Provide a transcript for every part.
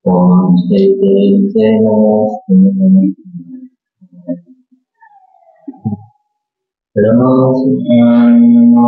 ओम जय जय जय नमो शिवाय नमो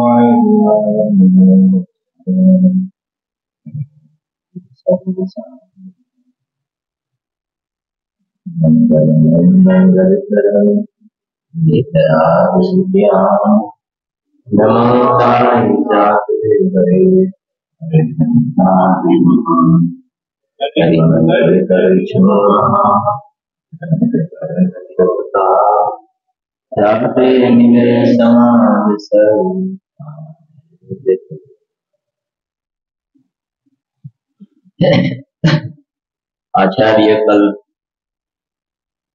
आचार्य कल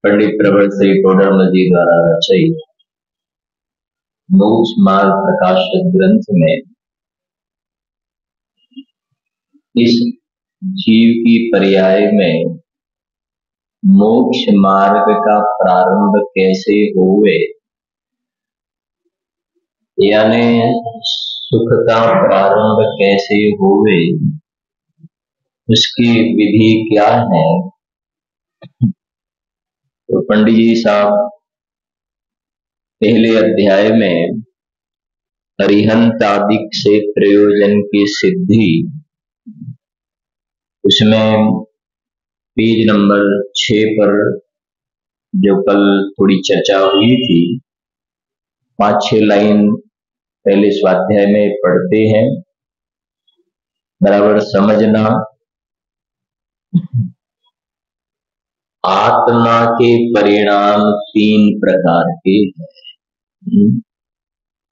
पंडित प्रवर श्री टोडरमल जी द्वारा रचित मोक्ष मार्ग प्रकाशक ग्रंथ में इस जीव की पर्याय में मोक्ष मार्ग का प्रारंभ कैसे हुए, यानी सुख का प्रारंभ कैसे हुए, उसकी विधि क्या है। तो पंडित जी साहब पहले अध्याय में अरिहंतादिक से प्रयोजन की सिद्धि, उसमें पेज नंबर 6 पर जो कल थोड़ी चर्चा हुई थी, 5-6 लाइन पहले स्वाध्याय में पढ़ते हैं, बराबर समझना। आत्मा के परिणाम 3 प्रकार के हैं।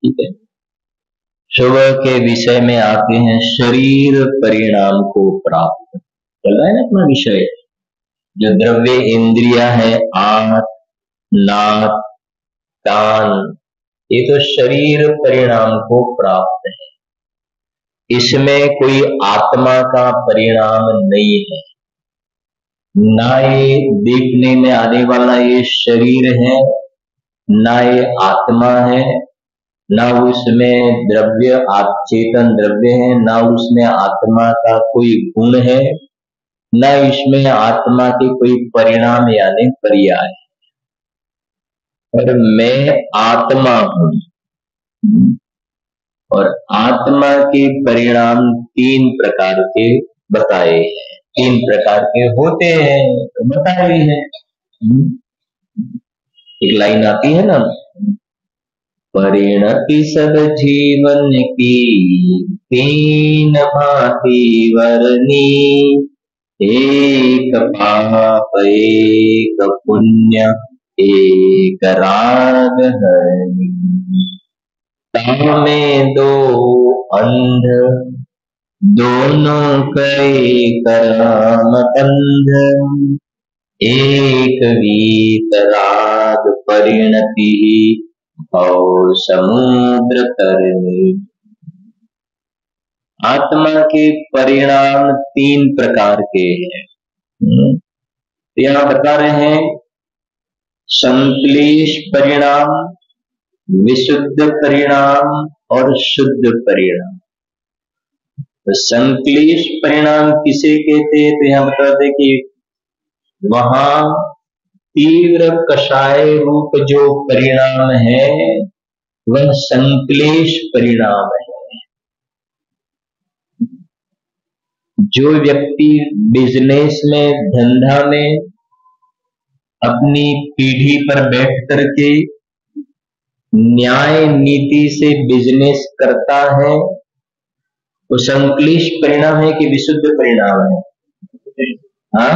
ठीक है। सुबह के विषय में आते हैं शरीर परिणाम को प्राप्त, चल रहा है ना अपना विषय। जो द्रव्य इंद्रिया है, आंख, नाक, कान, ये तो शरीर परिणाम को प्राप्त है। इसमें कोई आत्मा का परिणाम नहीं है, ना ये देखने में आने वाला ये शरीर है, ना ये आत्मा है, ना उसमें द्रव्य चेतन द्रव्य है, ना उसमें आत्मा का कोई गुण है, ना इसमें आत्मा के कोई परिणाम यानी पर्याय। पर मैं आत्मा हूं और आत्मा के परिणाम 3 प्रकार के बताए हैं। 3 प्रकार के होते हैं तो बताए भी हैं। एक लाइन आती है ना, परिणति सब जीवन की 3 भांति वरनी, एक पाप एक पुण्य एक राग हरनी। तामे 2 अंध दोनों करे कराम कंध, एक वीतराग परिणति और समुद्र तरनी। आत्मा के परिणाम 3 प्रकार के हैं। यहाँ बता रहे हैं संक्लेश परिणाम, विशुद्ध परिणाम और शुद्ध परिणाम। तो संक्लेश परिणाम किसे कहते हैं, तो यहां बताते कि वहां तीव्र कषाय रूप जो परिणाम है वह संक्लेश परिणाम है। जो व्यक्ति बिजनेस में, धंधा में अपनी पीढ़ी पर बैठ करके न्याय नीति से बिजनेस करता है, वो संक्लेश परिणाम है कि विशुद्ध परिणाम है? हाँ,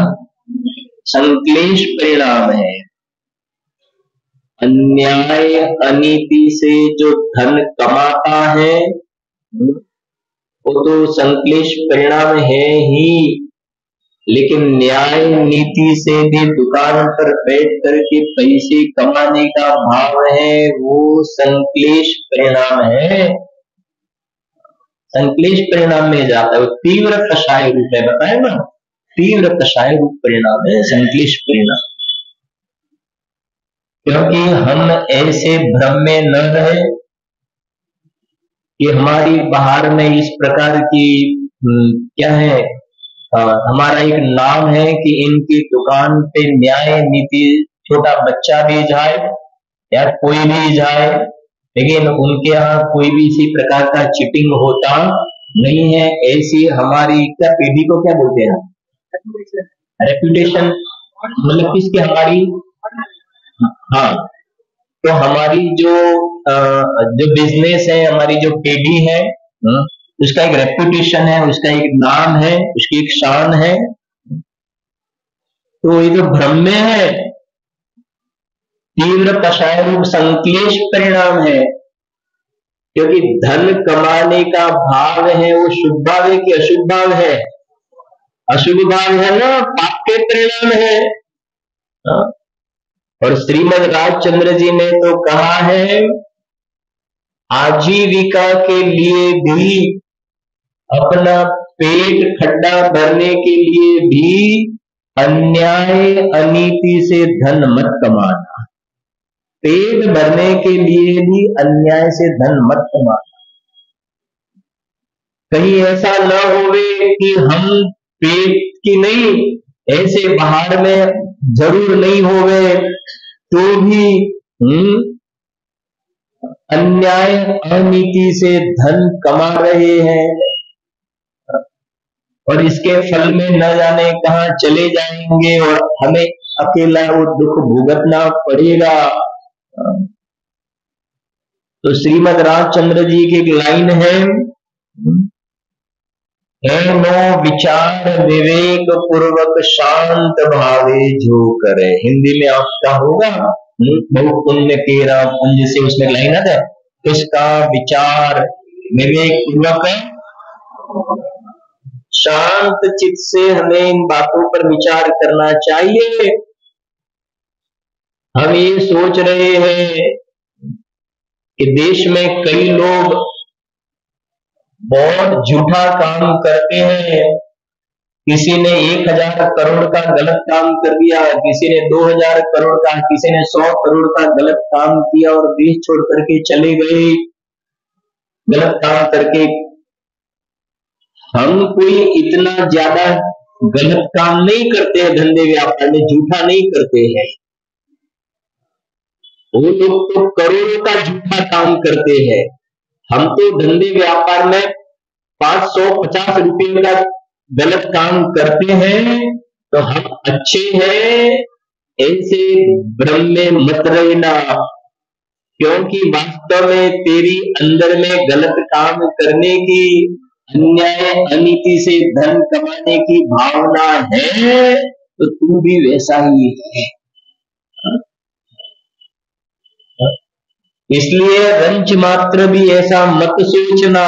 संक्लेश परिणाम है। अन्याय अनीति से जो धन कमाता है वो तो संक्लेश परिणाम है ही, लेकिन न्याय नीति से भी दुकान पर बैठ करके पैसे कमाने का भाव है, वो संक्लेश परिणाम है। संक्लेश परिणाम में जाता है, वो तीव्र कषाय रूप है, बताए ना, तीव्र कषाय रूप परिणाम है संक्लेश परिणाम। क्योंकि हम ऐसे भ्रम में न रहे कि हमारी बाहर में इस प्रकार की क्या है हमारा एक नाम है कि इनकी दुकान पे न्याय नीति, छोटा बच्चा भी जाए या कोई भी जाए, लेकिन उनके यहाँ कोई भी इसी प्रकार का चीटिंग होता नहीं है। ऐसी हमारी क्या पीढ़ी को क्या बोलते हैं, रेपुटेशन, मतलब किसकी, हमारी, हाँ, तो हमारी जो बिजनेस है, हमारी जो पीढ़ी है, उसका एक रेपुटेशन है, उसका एक नाम है, उसकी एक शान है। तो ये जो भ्रम में है, तीव्र कषाय रूप संक्लेश परिणाम है, क्योंकि धन कमाने का भाव है वो शुभ भाव है कि अशुभ भाव है, अशुभ भाव है ना, पाप के परिणाम है। और श्रीमद राजचंद्र जी ने तो कहा है, आजीविका के लिए भी, अपना पेट खड्डा भरने के लिए भी अन्याय अनीति से धन मत कमाना, पेट भरने के लिए भी अन्याय से धन मत कमाना। कहीं ऐसा न होवे कि हम पेट की नहीं, ऐसे बाहर में जरूर नहीं होवे तो भी अन्याय अनीति से धन कमा रहे हैं, और इसके फल में न जाने कहां चले जाएंगे और हमें अकेला वो दुख भुगतना पड़ेगा। तो श्रीमद राजचंद्र जी की एक लाइन है, नो विचार विवेक पूर्वक शांत भावे जो करे। हिंदी में आपका होगा, बहुत पुण्य तेरा पुंज से, उसमें लाइन है, इसका विचार विवेक पूर्वक शांत चित्त से हमें इन बातों पर विचार करना चाहिए। हम ये सोच रहे हैं कि देश में कई लोग बहुत झूठा काम करते हैं, किसी ने 1000 करोड़ का गलत काम कर दिया, किसी ने 2000 करोड़ का, किसी ने 100 करोड़ का गलत काम किया और देश छोड़ करके चले गए गलत काम करके। हम कोई इतना ज्यादा गलत काम नहीं करते हैं, धंधे व्यापार में झूठा नहीं करते हैं, वो लोग तो करोड़ों का झूठा काम करते हैं। हम तो धंधे व्यापार में 550 रुपये का गलत काम करते हैं, तो हम अच्छे हैं, ऐसे भ्रम में मत रहना, क्योंकि वास्तव में तेरी अंदर में गलत काम करने की, अन्याय अनीति से धन कमाने की भावना है, तो तू भी वैसा ही है। इसलिए रंच मात्र भी ऐसा मत सोचना।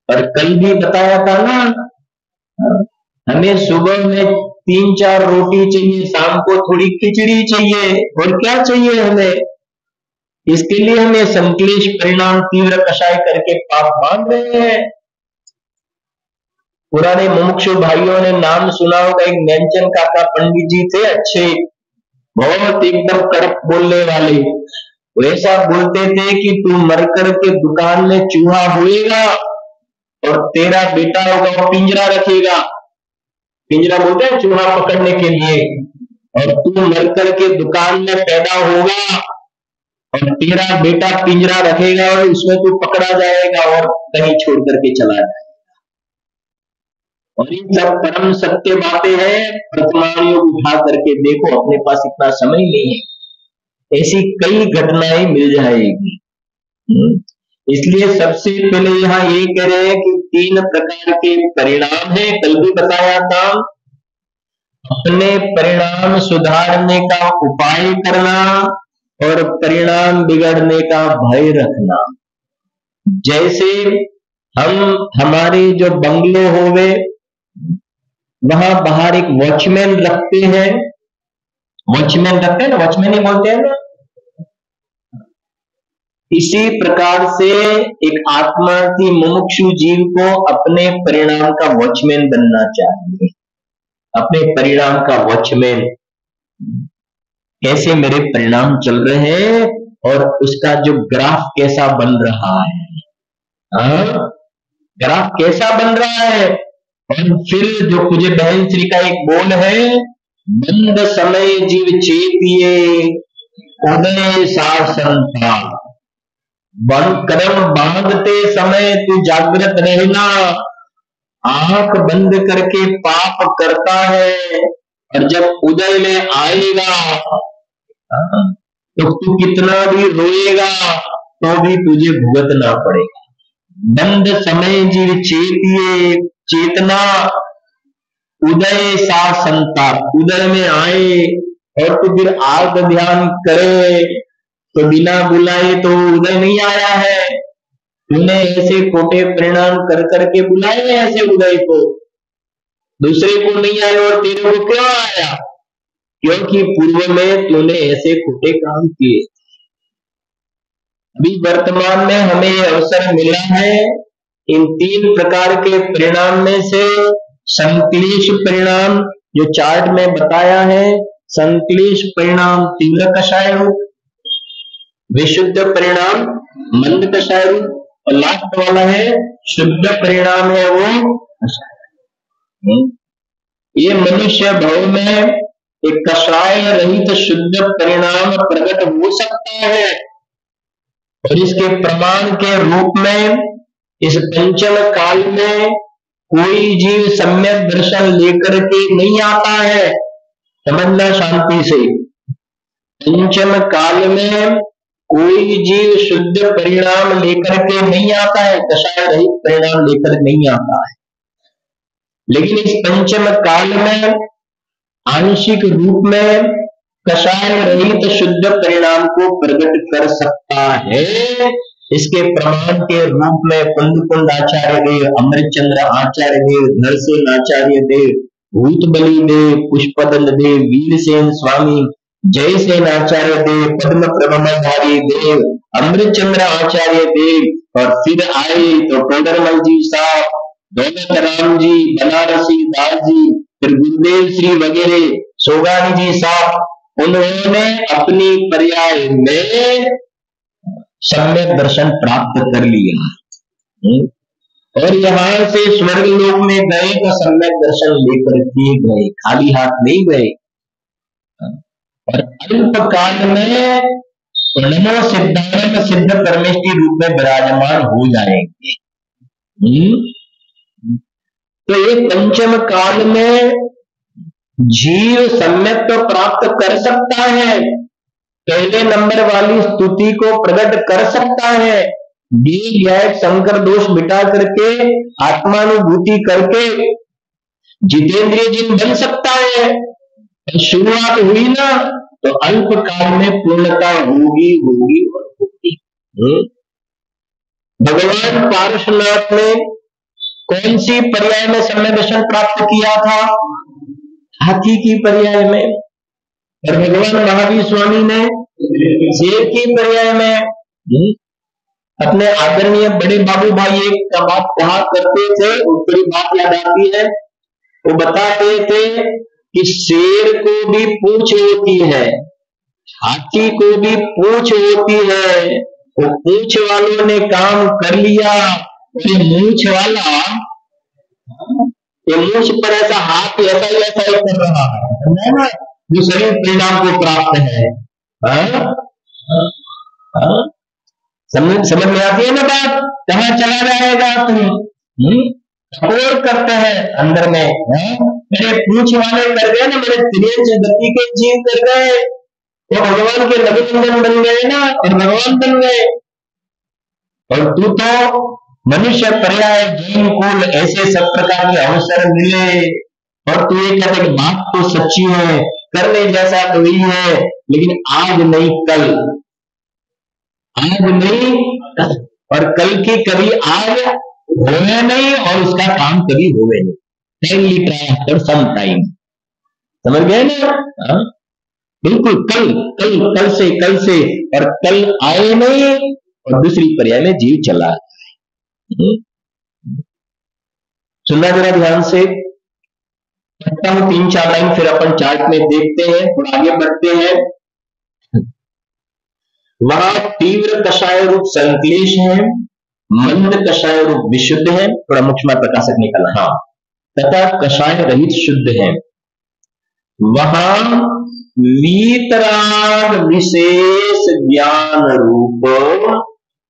और कल भी बताया था ना, हमें सुबह में 3-4 रोटी चाहिए, शाम को थोड़ी खिचड़ी चाहिए, और क्या चाहिए हमें, इसके लिए हमें संक्लेश परिणाम तीव्र कषाय करके पाप बांध रहे हैं। पुराने मुमुक्षु भाइयों ने नाम सुना होगा, एक नेमचंद काका पंडित जी थे, अच्छे, बहुत एकदम कड़क बोलने वाले। वो ऐसा बोलते थे कि तू मरकर के दुकान में चूहा हुएगा और तेरा बेटा होगा वो पिंजरा रखेगा, पिंजरा बोलते हैं चूहा पकड़ने के लिए, और तू मरकर के दुकान में पैदा होगा और तेरा बेटा पिंजरा रखेगा और उसमें तू पकड़ा जाएगा और कहीं छोड़ करके चला जाएगा। और ये सब परम सत्य बातें हैं, वर्तमान योग उठा करके देखो, अपने पास इतना समय नहीं है, ऐसी कई घटनाएं मिल जाएगी। इसलिए सबसे पहले यहाँ ये कह रहे हैं कि 3 प्रकार के परिणाम है, कल भी बताया था। अपने परिणाम सुधारने का उपाय करना और परिणाम बिगड़ने का भय रखना। जैसे हम हमारे जो बंगलो होवे, वहां बाहर एक वॉचमैन रखते हैं, वॉचमैन रखते हैं ना, वॉचमैन ही बोलते हैं ना। इसी प्रकार से एक आत्मा की मुमुक्षु जीव को अपने परिणाम का वॉचमैन बनना चाहिए, अपने परिणाम का वॉचमैन। कैसे मेरे परिणाम चल रहे हैं और उसका जो ग्राफ कैसा बन रहा है, ग्राफ कैसा बन रहा है। और फिर जो पूज्य बहन श्री का एक बोल है, बंद समय जीव चेतिए उदय सा संसार। कर्म बांधते समय तू जागृत रहना, आंख बंद करके पाप करता है और जब उदय में आएगा तो तू कितना भी रोएगा तो भी तुझे भुगतना पड़ेगा। बंद समय जीव चेतिए, चेतना उदय सा संताप, उदय में आए और तू फिर आर्त ध्यान करे तो बिना बुलाए तो उदय नहीं आया है। तूने ऐसे खोटे परिणाम कर करके बुलाए ऐसे उदय को, दूसरे को नहीं आए और तेरे को क्यों आया? क्योंकि पूर्व में तूने ऐसे खोटे काम किए। अभी वर्तमान में हमें अवसर मिला है इन 3 प्रकार के परिणाम में से संक्लेश परिणाम जो चार्ट में बताया है, संक्लेश परिणाम तीव्र कषाय रूप, विशुद्ध परिणाम मंद कषाय रूप और लास्ट वाला है शुद्ध परिणाम है वो कषाय। ये मनुष्य भाव में एक कषाय रहित शुद्ध परिणाम प्रकट हो सकता है और इसके प्रमाण के रूप में इस पंचम काल में कोई जीव सम्यक दर्शन लेकर के नहीं आता है। समझना शांति से, पंचम काल में कोई जीव शुद्ध परिणाम लेकर के नहीं आता है, कषाय रहित परिणाम लेकर नहीं आता है। लेकिन इस पंचम काल में आंशिक रूप में कषाय रहित शुद्ध परिणाम को प्रकट कर सकता है। इसके प्रमाण के रूप में कुंद आचार्य देव, अमृतचंद्र आचार्य देव, नरसेन आचार्य देव, भूतबली देव, पुष्पदंड देव, वीरसेन स्वामी, जयसेन आचार्य देव, पद्म प्रबंधधारी देव, अमृतचंद्र आचार्य देव और फिर आए तो टोडरमल जी साहब, दौलत राम जी, बनारसी दास जी, फिर गुरुदेव श्री वगैरह, सोगानी जी साहब, उन्होंने अपनी पर्याय में सम्यक दर्शन प्राप्त कर लिया और यहाँ से स्वर्ग लोक में गए तो सम्यक दर्शन लेकर के गए, खाली हाथ नहीं गए। और अल्प काल में प्रणमो सिद्धांत सिद्ध परमेष्टि रूप में विराजमान हो जाएंगे। तो ये पंचम काल में जीव सम्यक तो प्राप्त कर सकता है, पहले नंबर वाली स्तुति को प्रकट कर सकता है, संकर दोष मिटा करके आत्मानुभूति करके जितेंद्रिय जिन बन सकता है। शुरुआत हुई ना तो अल्प काल में पूर्णता होगी होगी और होगी। भगवान पार्श्वनाथ ने कौन सी पर्याय में सम्यक दर्शन प्राप्त किया था? हाथी की पर्याय में। और भगवान महावीर स्वामी ने शेर की पर्याय में। अपने आदरणीय बड़े बाबू भाई एक बात कहा करते थे, ऊपरी बात याद आती है, वो बताते थे कि शेर को भी पूंछ होती है, हाथी को भी पूंछ होती है। वो पूंछ वालों ने काम कर लिया, ये मूंछ वाला ये मूंछ पर ऐसा हाथ ऐसा ही कर रहा है ना, जो शरीर परिणाम को प्राप्त है। समझ में आती है ना बात? कहाँ चला जाएगा तुम? सपोर्ट करते हैं अंदर में। मेरे पूंछ वाले कर गए ना, मेरे त्रियंश गति के जीव कर गए, वो भगवान के लघुनंदन बन गए ना और भगवान बन गए। और तू तो मनुष्य पर्याय जीव कुल ऐसे सब प्रकार के अवसर मिले और तू ये कहते कि बात तो सच्ची है, करने जैसा तो ही है, लेकिन आज नहीं कल, आज नहीं और कल की कभी आज होवे नहीं और उसका काम कभी होवे नहीं। Timely try after some time. समझ गए ना? बिल्कुल कल कल कल से और कल आए नहीं और दूसरी पर्याय में जीव चला। सुनना जरा ध्यान से, पढ़ता हूं 3-4 लाइन, फिर अपन चार्ट में देखते हैं, थोड़ा आगे बढ़ते हैं। वहां तीव्र कषाय रूप संक्लेश है, मंद कषाय रूप विशुद्ध है, थोड़ा मुख्य में प्रकाशक निकला, हाँ, तथा कषाय रहित शुद्ध है। वहां वीतराग विशेष ज्ञान रूप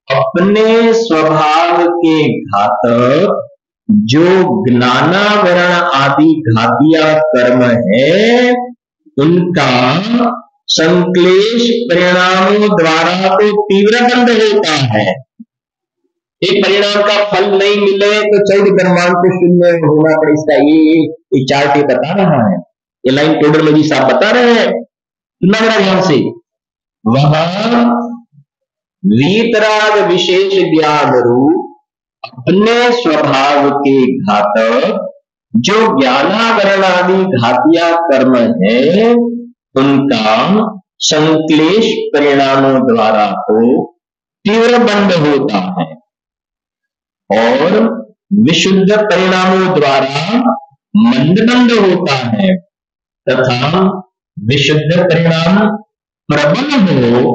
अपने स्वभाव के घातक जो ज्ञानावरण आदि घातिया कर्म है, उनका संक्लेश परिणामों द्वारा तो तीव्र बंध होता है। एक परिणाम का फल नहीं मिले तो 14 ब्रह्मांड को शून्य होना पड़े, इसका ये चार्ट बता रहा है, ये लाइन टोडर जी साहब बता रहे हैं, सुनना मेरा ध्यान से। वहां वीतराग विशेष ज्ञान रूप अपने स्वभाव के घातक जो ज्ञानावरण आदि घातिया कर्म है, उनका संक्लेश परिणामों द्वारा तो तीव्र बंध होता है और विशुद्ध परिणामों द्वारा मंदबंध होता है, तथा विशुद्ध परिणाम प्रबल हो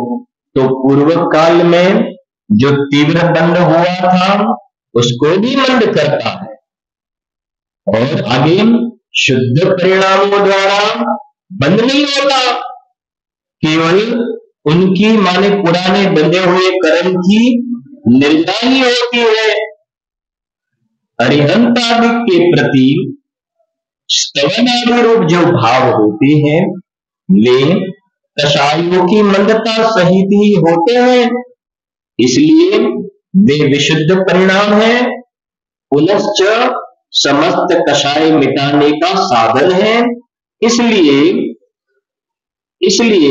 तो पूर्व काल में जो तीव्र बंध हुआ था उसको भी मंद करता है, और आगे शुद्ध परिणामों द्वारा बंद नहीं होता, केवल उनकी माने पुराने बंधे हुए कर्म की निर्जा ही होती है। अरिहंतादिक के प्रति स्तवनादि रूप जो भाव होते हैं वे कषायों की मंदता सहित ही होते हैं, इसलिए वे विशुद्ध परिणाम है, पुनश्च समस्त कषाय मिटाने का साधन है। इसलिए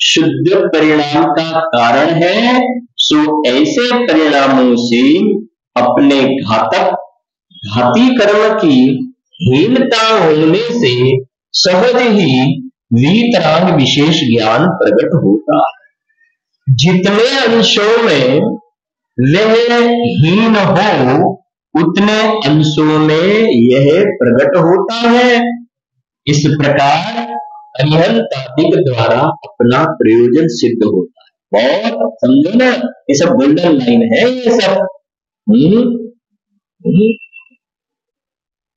शुद्ध परिणाम का कारण है, सो ऐसे परिणामों से अपने घाती कर्म की हीनता होने से सहज ही वीतराग विशेष ज्ञान प्रकट होता है। जितने अंशों में वह हीन हो उतने अंशों में यह प्रकट होता है। इस प्रकार अरिहंतादिक द्वारा अपना प्रयोजन सिद्ध होता है। बहुत समझो ना, ये सब गोल्डन लाइन है, ये सब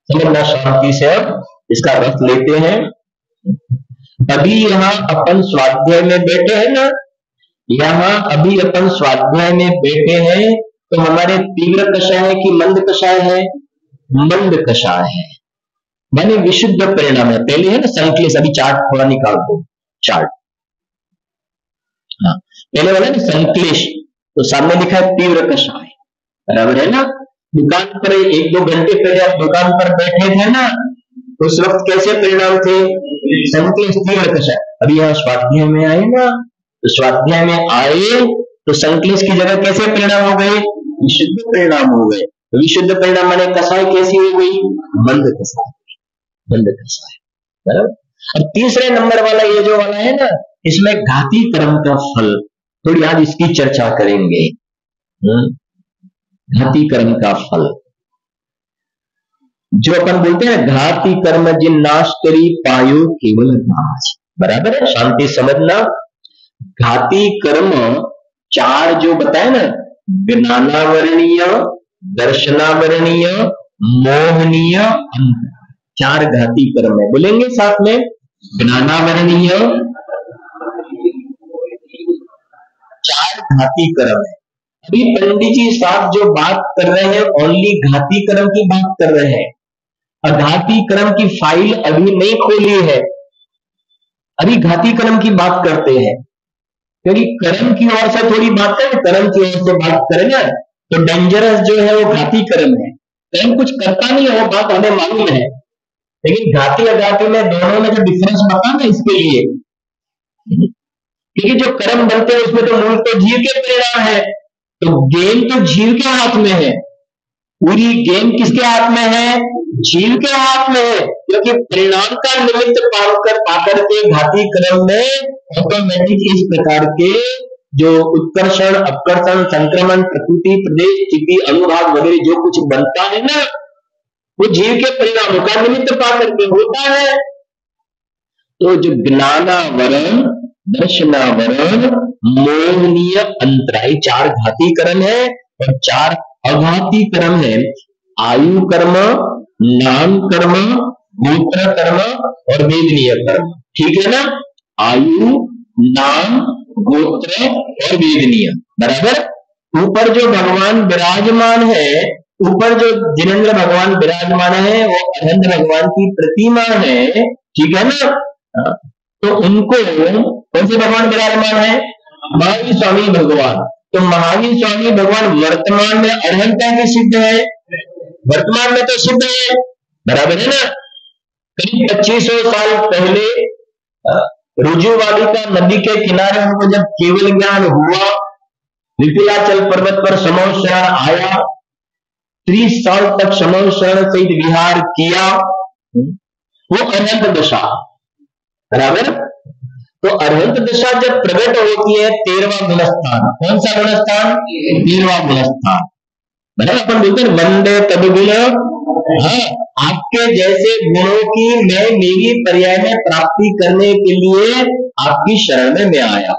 समझना शांति से। अब इसका रस लेते हैं। अभी यहाँ अपन स्वाध्याय में बैठे हैं ना, यहाँ अभी अपन स्वाध्याय में बैठे हैं, तो हमारे तीव्र कषाय है कि मंद कषाय है? मंद कषाय है, माने विशुद्ध परिणाम है। पहले है ना संक्लेश, अभी चार्ट थोड़ा निकाल दो, चार्ट, हाँ पहले वाला ना संक्लेश, तो सामने लिखा है तीव्र कषाय, बराबर है ना। दुकान पर 1-2 घंटे पहले आप दुकान पर बैठे थे ना, उस वक्त कैसे परिणाम थे? संक्लेश तीव्र कषाय। अभी यहाँ स्वाध्याय में आए ना, तो स्वाध्याय में आए तो संक्लेश की जगह कैसे परिणाम हो गए? विशुद्ध परिणाम हो गए। तो विशुद्ध परिणाम माने कषाय कैसी हो गई? मंद कषाय, मंद कषाय, बराबर। अब तीसरे नंबर वाला ये जो वाला है ना, इसमें घाती कर्म का फल, थोड़ी आज इसकी चर्चा करेंगे। घाती कर्म का फल जो अपन बोलते हैं घाती कर्म जिन नाश करी पायो केवल नाश, बराबर है, शांति समझना। घाती कर्म 4 जो बताए ना, ज्ञानावरणीय, दर्शनावरणीय, मोहनीय, 4 घाती कर्म है। बोलेंगे साथ में, ज्ञानावरणीय 4 घाती कर्म है। अभी पंडित जी साहब जो बात कर रहे हैं ओनली घाती कर्म की बात कर रहे हैं, अघाती कर्म की फाइल अभी नहीं खोली है, अभी घाती कर्म की बात करते हैं। क्योंकि कर्म की ओर से थोड़ी बात करें, कर्म की ओर से बात करें ना, तो डेंजरस जो है वो घाती कर्म है। कर्म कुछ करता नहीं है, वो बात हमें मालूम है, लेकिन घाती अघाती में दोनों में जो डिफरेंस बता ना, इसके लिए, क्योंकि जो कर्म बनते हैं उसमें तो मूल तो जीव के परिणाम है, तो गेम तो जीव के हाथ में है, पूरी गेम किसके हाथ में है? जीव के हाथ में है। क्योंकि परिणाम का निमित्त पाकर के घाती कर्म में ऑटोमेटिक इस प्रकार के जो उत्कर्षण, अपकर्षण, संक्रमण, प्रकृति, प्रदेश, स्थिति, अनुभाग वगैरह जो कुछ बनता है ना, वो जीव के परिणामों का निमित्त पाकर के होता है। तो जो ज्ञानावरण, दर्शनावरण, मोहनीय, अंतरायी 4 घाती कर्म है। और 4 अघाती कर्म है, आयु कर्म, नाम कर्म, गोत्र कर्म और वेदनीय कर्म। ठीक है ना? आयु, नाम, गोत्र और वेदनीय, बराबर। ऊपर जो भगवान विराजमान है, ऊपर जो जिनेंद्र भगवान विराजमान है वो अरहंत भगवान की प्रतिमा है, ठीक है ना? तो उनको कौन से भगवान विराजमान है? महावीर स्वामी भगवान। तो महावीर स्वामी भगवान वर्तमान में अरहंता के सिद्ध है, वर्तमान में तो सिद्ध है, बराबर है ना? करीब 2500 साल पहले रुजुवालिका नदी के किनारे उनको जब केवल ज्ञान हुआ, विपिलाचल पर्वत पर समो शरण आया, 30 साल तक समो शरण सहित विहार किया, वो अरहंत दशा, बराबर। तो अरहंत दशा जब प्रकट होती है 13वां गुणस्थान, कौन सा गुणस्थान? 13वां गुणस्थान, बराबर। अपन बोलते हैं वंदे तद गुण, हाँ, आपके जैसे गुणों की मैं मेरी पर्याय में प्राप्ति करने के लिए आपकी शरण में मैं आया।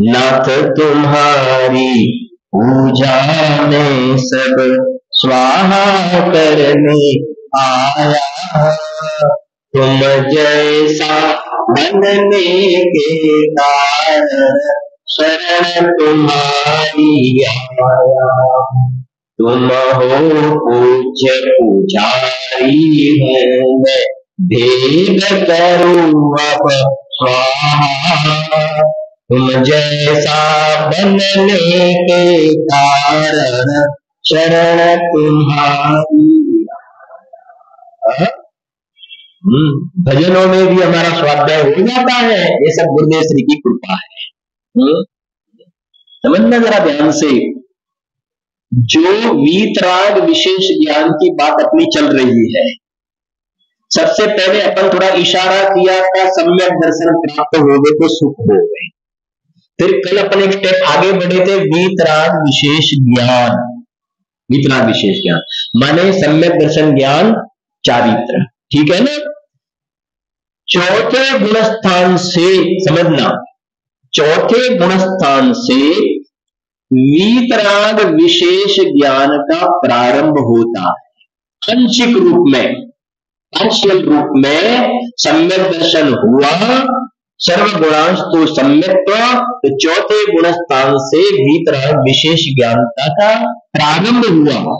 नाथ तुम्हारी पूजा में सब स्वाहा करने आया, तुम जैसा बनने के कारण शरण तुम्हारी आया। तुम हो पूज्य पुजारी हूँ मैं, भेद करूँ अब स्वाहा, तुम जैसा बनने के कारण शरण तुम्हारी। भजनों में भी हमारा स्वाध्याय हो जाता है, ये सब गुरुदेव श्री की कृपा है। समझना जरा ध्यान से, जो वीतराग विशेष ज्ञान की बात अपनी चल रही है, सबसे पहले अपन थोड़ा इशारा किया था सम्यक दर्शन प्राप्त हो गए तो सुख हो गए। फिर कल अपन एक स्टेप आगे बढ़े थे, वीतराग विशेष ज्ञान। वीतराग विशेष ज्ञान माने सम्यक दर्शन ज्ञान चारित्र, ठीक है ना? चौथे गुणस्थान से समझना, चौथे गुणस्थान से वीतराग विशेष ज्ञान का प्रारंभ होता है। आंशिक रूप में, पार्शियल रूप में सम्यक दर्शन हुआ, सर्वगुणांश तो सम्यक्त्व, तो चौथे गुणस्थान से वीतराग विशेष ज्ञानता का प्रारंभ हुआ।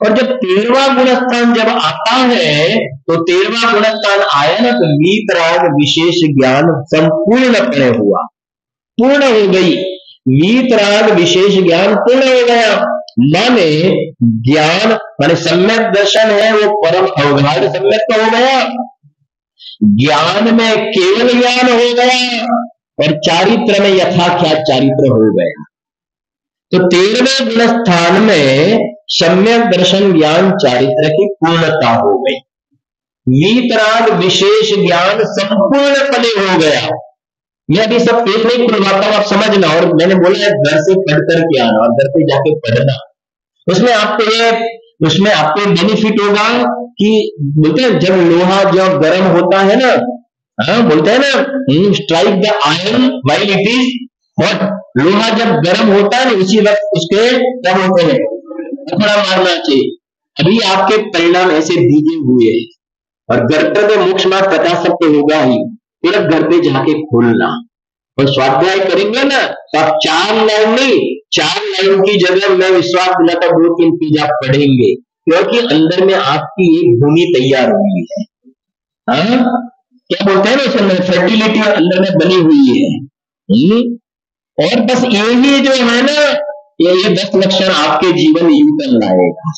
और जब 13वां गुणस्थान जब आता है, तो 13वां गुणस्थान आया ना, तो वीतराग विशेष ज्ञान संपूर्णपणे हुआ, पूर्ण हो गई। वीतराग विशेष ज्ञान पूर्ण हो गया, माने ज्ञान माने सम्यक दर्शन है वो परम अवगाढ़ सम्यक तो हो गया, ज्ञान में केवल ज्ञान हो गया और चारित्र में यथाख्यात चारित्र हो गया। तो 13वें गुणस्थान में सम्यक दर्शन ज्ञान चारित्र की पूर्णता हो गई, वीतराग विशेष ज्ञान संपूर्णपणे हो गया। मैं अभी सब पेश नहीं खुलवाता हूं, आप समझना। और मैंने बोला है घर से पढ़ करके आना और घर पे जाके पढ़ना, उसमें आपको बेनिफिट होगा कि बोलते हैं जब लोहा जब गर्म होता है ना, हाँ बोलते हैं ना, strike the iron while it is hot. लोहा जब गर्म होता है ना, उसी वक्त उसके क्या बोलते हैं, थोड़ा मारना चाहिए। अभी आपके परिणाम ऐसे दीजे हुए हैं और गर्तव्य मोक्ष मार्ग 50 सब तो होगा ही, फिर अब घर पे जाके खोलना और स्वाध्याय करेंगे ना, तो आप 4 लाइन नहीं, 4 लाइन की जगह मैं विश्वास दिलाता 2-3 पेज आप पढ़ेंगे, क्योंकि अंदर में आपकी एक भूमि तैयार हुई है। हाँ क्या बोलते हैं ना, उसके अंदर फर्टिलिटी अंदर में बनी हुई है। और बस यही जो है ना, ये 10 लक्षण आपके जीवन में यूटर्न लाएगा।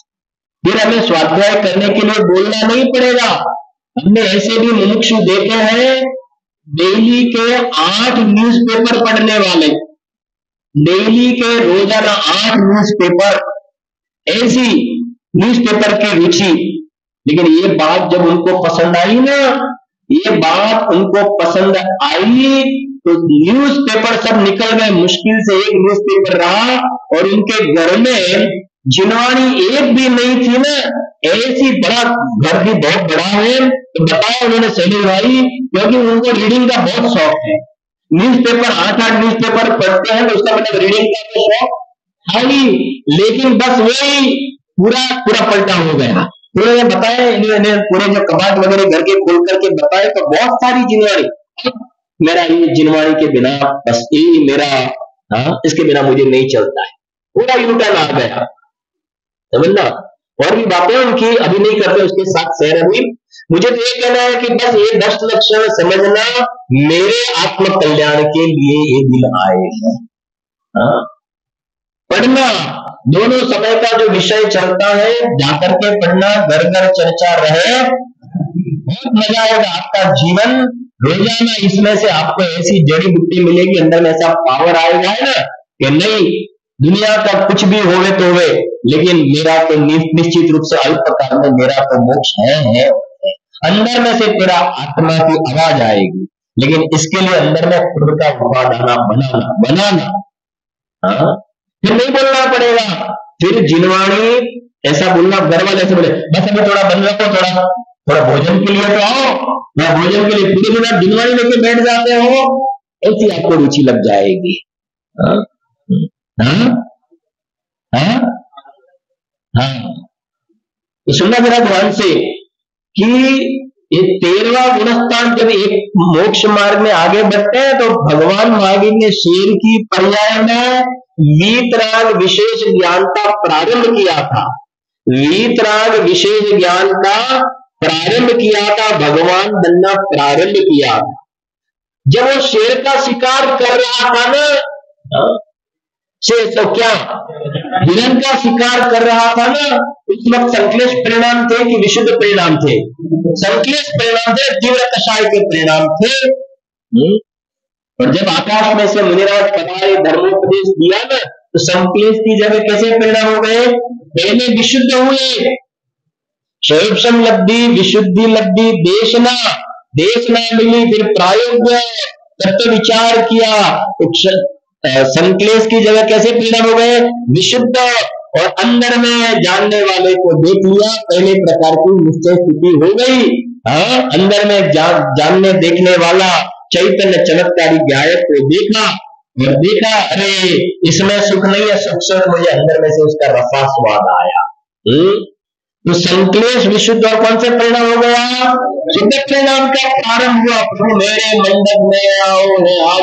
फिर हमें स्वाध्याय करने के लिए बोलना नहीं पड़ेगा। हमने ऐसे भी मुमुक्षु देखे हैं, डेली के 8 न्यूज़पेपर पढ़ने वाले, डेली के रोजाना 8 न्यूज़पेपर, ऐसी न्यूज़पेपर की रुचि। लेकिन ये बात जब उनको पसंद आई ना, ये बात उनको पसंद आई तो न्यूज़पेपर सब निकल गए, मुश्किल से एक न्यूज़पेपर रहा और उनके घर में जिनवानी एक भी नहीं थी ना, ऐसी बड़ा घर भी बहुत बड़ा है। तो बताया उन्होंने सैनी भाई, क्योंकि उनको रीडिंग का बहुत शौक है, न्यूज़पेपर 8-8 न्यूज़पेपर पढ़ते हैं, तो उसका मतलब रीडिंग का तो शौक खाई, लेकिन बस वही पूरा पूरा पलटा हो गया। उन्होंने बताया, इन्होंने पूरे जो कबाड़ वगैरह घर के खोल करके बताए तो बहुत सारी जिनवाड़ी, मेरा ये जिनवाड़ी के बिना बस ये मेरा, हाँ इसके बिना मुझे नहीं चलता है, पूरा यूटर्न आ गया, समझना। और भी बातें उनकी अभी नहीं करते, उसके साथ शहर अभी। मुझे तो ये कहना है कि बस ये 10 लक्षण समझना, मेरे आत्म कल्याण के लिए ये दिन आए हैं। हाँ? पढ़ना, दोनों समय का जो विषय चलता है जाकर के पढ़ना, घर घर चर्चा रहे, बहुत मजा आएगा आपका जीवन। रोजाना इसमें से आपको ऐसी जड़ी बूटी मिलेगी, अंदर में ऐसा पावर आएगा है ना कि नहीं, दुनिया का कुछ भी होवे तो होवे, लेकिन मेरा तो निश्चित रूप से अल्पकाल में मेरा तो मोक्ष है। अंदर में से तेरा आत्मा की आवाज आएगी, लेकिन इसके लिए अंदर में खुद का उपादान बनाना। हाँ? फिर नहीं बोलना पड़ेगा, फिर जिनवाणी ऐसा बोलना, घर वाले ऐसे बोले बस हमें थोड़ा बंद रखो, थोड़ा भोजन के लिए तो आओ, मैं भोजन के लिए पूरे दिन आप जिनवाणी लेके बैठ जाते हो, ऐसी आपको रुचि लग जाएगी। हाँ? हाँ? हाँ? हाँ? तो सुनना जरा ध्यान से कि ये 13वां गुणस्थान, जब एक मोक्ष मार्ग में आगे बढ़ते हैं तो भगवान महावीर ने शेर की पर्याय में वीतराग विशेष ज्ञान का प्रारंभ किया था। वीतराग विशेष ज्ञान का प्रारंभ किया था, भगवान बनना प्रारंभ किया था। जब वो शेर का शिकार कर रहा था ना, शेर तो क्या हिरण का शिकार कर रहा था ना, उस वक्त संक्लेश परिणाम थे कि विशुद्ध परिणाम थे? संक्लेश परिणाम थे, तीव्र कषाय के परिणाम थे। और जब आकाश में से मुनिराज पधारे, धर्मोपदेश दिया ना, तो संक्लेश की जगह कैसे परिणाम हो गए? पहले विशुद्ध हुए, शैवसम लब्धि, विशुद्धि लब्धि, देशना मिली, फिर प्रायोग्य तत्व विचार किया, संक्लेश की जगह कैसे परिणाम हो गए? विशुद्ध। और अंदर में जानने वाले को देख लिया, पहले प्रकार की निश्चय स्थिति हो गई। हाँ, अंदर में जानने देखने वाला चैतन्य चमत्कारी गायक को देखा और देखा, अरे इसमें सुख नहीं है, सुख मुझे अंदर में से उसका रसा स्वाद आया। तो संक्लेश विशुद्ध और कौन से परिणाम हो गया? शुद्ध परिणाम का प्रारंभ हुआ। प्रभु मेरे मंडप में आओ, आज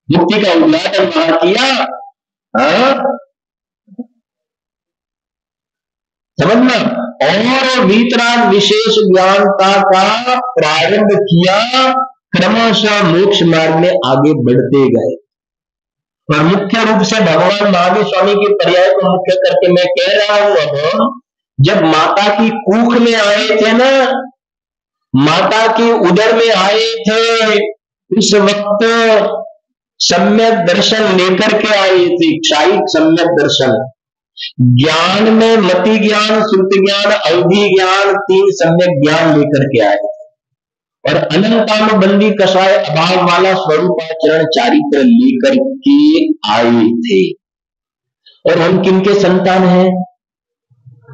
मुक्ति का उद्घाटन वहां किया। समझना। और वीतराग विशेष ज्ञानता का प्रारंभ किया, क्रमशः मोक्ष मार्ग में आगे बढ़ते गए। और मुख्य रूप से भगवान महावीर स्वामी के पर्याय को मुख्य करके मैं कह रहा हूं। अब जब माता की कुख में आए थे ना, माता की उदर में आए थे, उस वक्त सम्यक दर्शन लेकर के आए थे, क्षायिक सम्यक दर्शन। ज्ञान में मति ज्ञान, श्रुति ज्ञान, अवधि ज्ञान, 3 सम्यक ज्ञान लेकर के आए थे। और अनंतानुबंधी कषाय अभाव वाला स्वरूपाचरण चारित्र लेकर के आए थे। और हम किनके संतान हैं?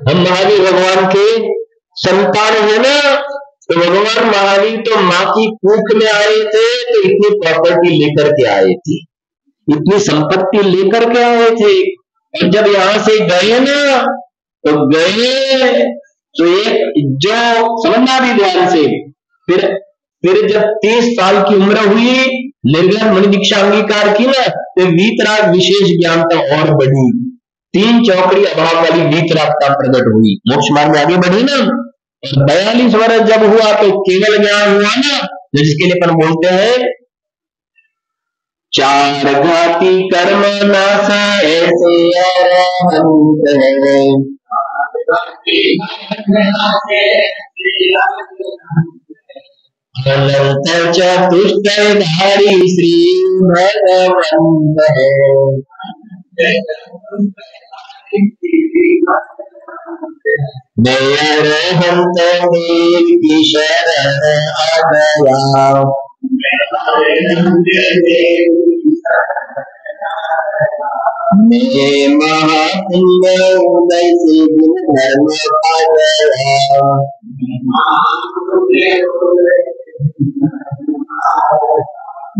हम महावीर भगवान के संतान है ना। तो भगवान महावीर तो माँ की कुख में आए थे, तो इतनी प्रॉपर्टी लेकर के आए थे, इतनी संपत्ति लेकर के आए थे। और जब यहां से गए ना, तो गए तो एक जो समझना भी ध्यान से, फिर जब 30 साल की उम्र हुई, निर्गुण मणि दीक्षा अंगीकार की ना, तो वीतराग विशेष ज्ञान तो और बढ़ी, 3 चौकड़ी अभाव वाली वीतरागता प्रकट हुई, मोक्ष मार्ग में आगे बढ़ी ना। और 42 वर्ष जब हुआ तो केवल ज्ञान हुआ ना, जिसके लिए अपन बोलते हैं 4 घाती कर्म नाश ऐसे अरहंत है। अनंत चतुष्टयधारी श्री भगवंत है। मैं अरहंत देव की शरण आ गया। मैं महापुण्य उदय से दिन धर्म पा गया।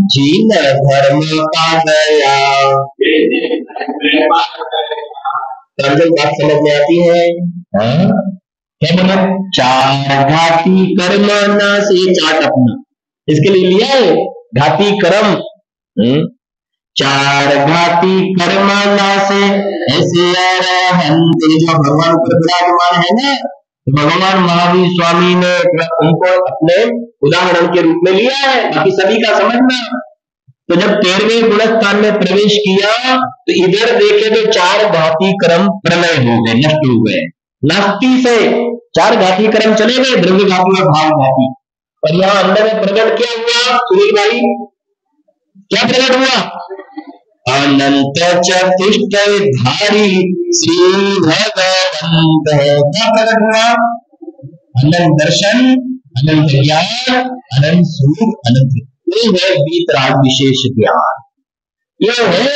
जीन धर्म पा गया। प्रांजल बात समझ में आती है? हाँ? क्या बोला? चार घाती कर्म नासे, चार्ट अपना इसके लिए लिया है, घाती कर्म। चार घाती कर्म नासे ऐसे अरहंत, जो भगवान ऊपर विराजमान है ना, भगवान महावीर स्वामी ने उनको अपने उदाहरण के रूप में लिया है, बाकी सभी का समझना। तो जब 13वें गुणस्थान में प्रवेश किया तो इधर देखे तो चार घाती कर्म प्रलय हो गए, नष्ट हो गए। नास्ति से चार घाती कर्म चले गए, द्रव्य घाती और भाव घाती। और यहाँ अंदर में प्रकट क्या हुआ सुनील भाई? क्या प्रकट हुआ? अनंत चतुष्टयधारी श्री भगवंत। क्या प्रकट हुआ? अनंत दर्शन, अनंत ज्ञान, अनंत स्वरूप, अनंत। ये है वीतराग विशेष ज्ञान। ये है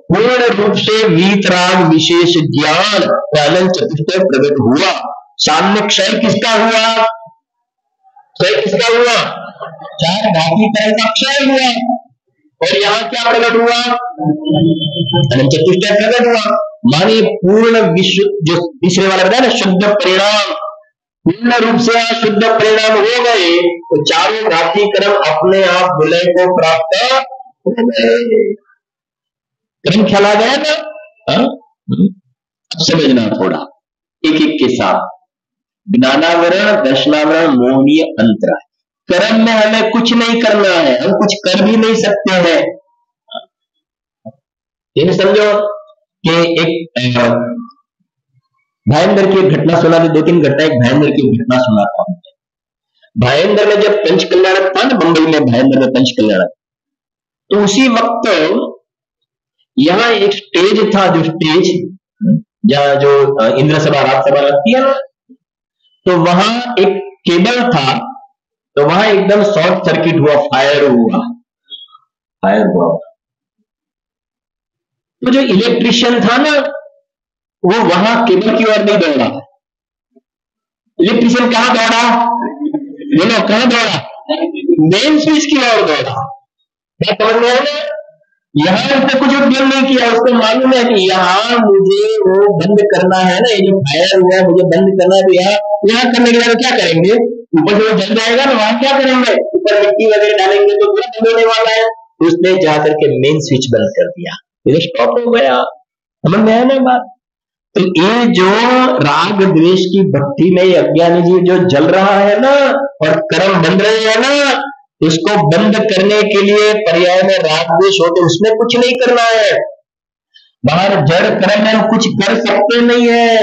पूर्ण रूप से वीतराग विशेष ज्ञान। अनंत चतुष्टय प्रकट हुआ। सामने क्षय किसका हुआ? क्षय किसका हुआ? चार घाती कर्म का क्षय हुआ। और यहाँ क्या प्रकट हुआ? अनंत चतुष्टय प्रकट हुआ। माने पूर्ण विश्व, जो तीसरे वाला बताया ना, शुद्ध परिणाम, पूर्ण रूप से शुद्ध परिणाम हो गए तो चारों घाती कर्म अपने आप विलय को प्राप्त हो गए। क्रम ख्याल आ गया ना? अब समझना थोड़ा एक एक के साथ। ज्ञानावरण, दर्शनावरण, मोहनीय अंतर। कर्म में हमें कुछ नहीं करना है, हम कुछ कर भी नहीं सकते हैं। ये समझो कि एक भाईंदर की एक घटना सुना दी, 2-3 घटना, एक भाईंदर की घटना सुनाता हूं। भाईंदर में जब पंच कल्याणक था ना, बंबई में भाईंदर में पंच कल्याणक, तो उसी वक्त यहाँ एक स्टेज था, जो स्टेज जहाँ जो इंद्र सभा राज सभा लगती है ना, तो वहां एक केबल था, तो वहां एकदम शॉर्ट सर्किट हुआ, फायर हुआ। तो जो इलेक्ट्रिशियन था ना, वो वहां केबल की ओर नहीं दौड़ा। इलेक्ट्रिशियन कहां दौड़ा? बोलो कहां दौड़ा? मेन स्विच की ओर दौड़ा। क्या समझ में आया? यहाँ उसने कुछ उपयोग नहीं किया, उसको मालूम है कि यहाँ मुझे वो बंद करना है ना, ये जो फायर हुआ है मुझे बंद करना है। तो यहाँ करने के बाद क्या करेंगे? ऊपर से वो जल जाएगा ना, वहां क्या करेंगे? ऊपर मिट्टी वगैरह डालेंगे तो पूरा बंद होने वाला है। उसने जाकर के मेन स्विच बंद कर दिया, ये स्टॉप हो गया। समझ में आया ना बात? तो ये जो राग द्वेष की भक्ति में अज्ञानी जीव जो जल रहा है ना, और कर्म बन रहे हैं ना, इसको बंद करने के लिए पर्याय में राग द्वेष हो, तो उसमें कुछ नहीं करना है। बाहर जड़ कर्म में कुछ कर सकते नहीं है।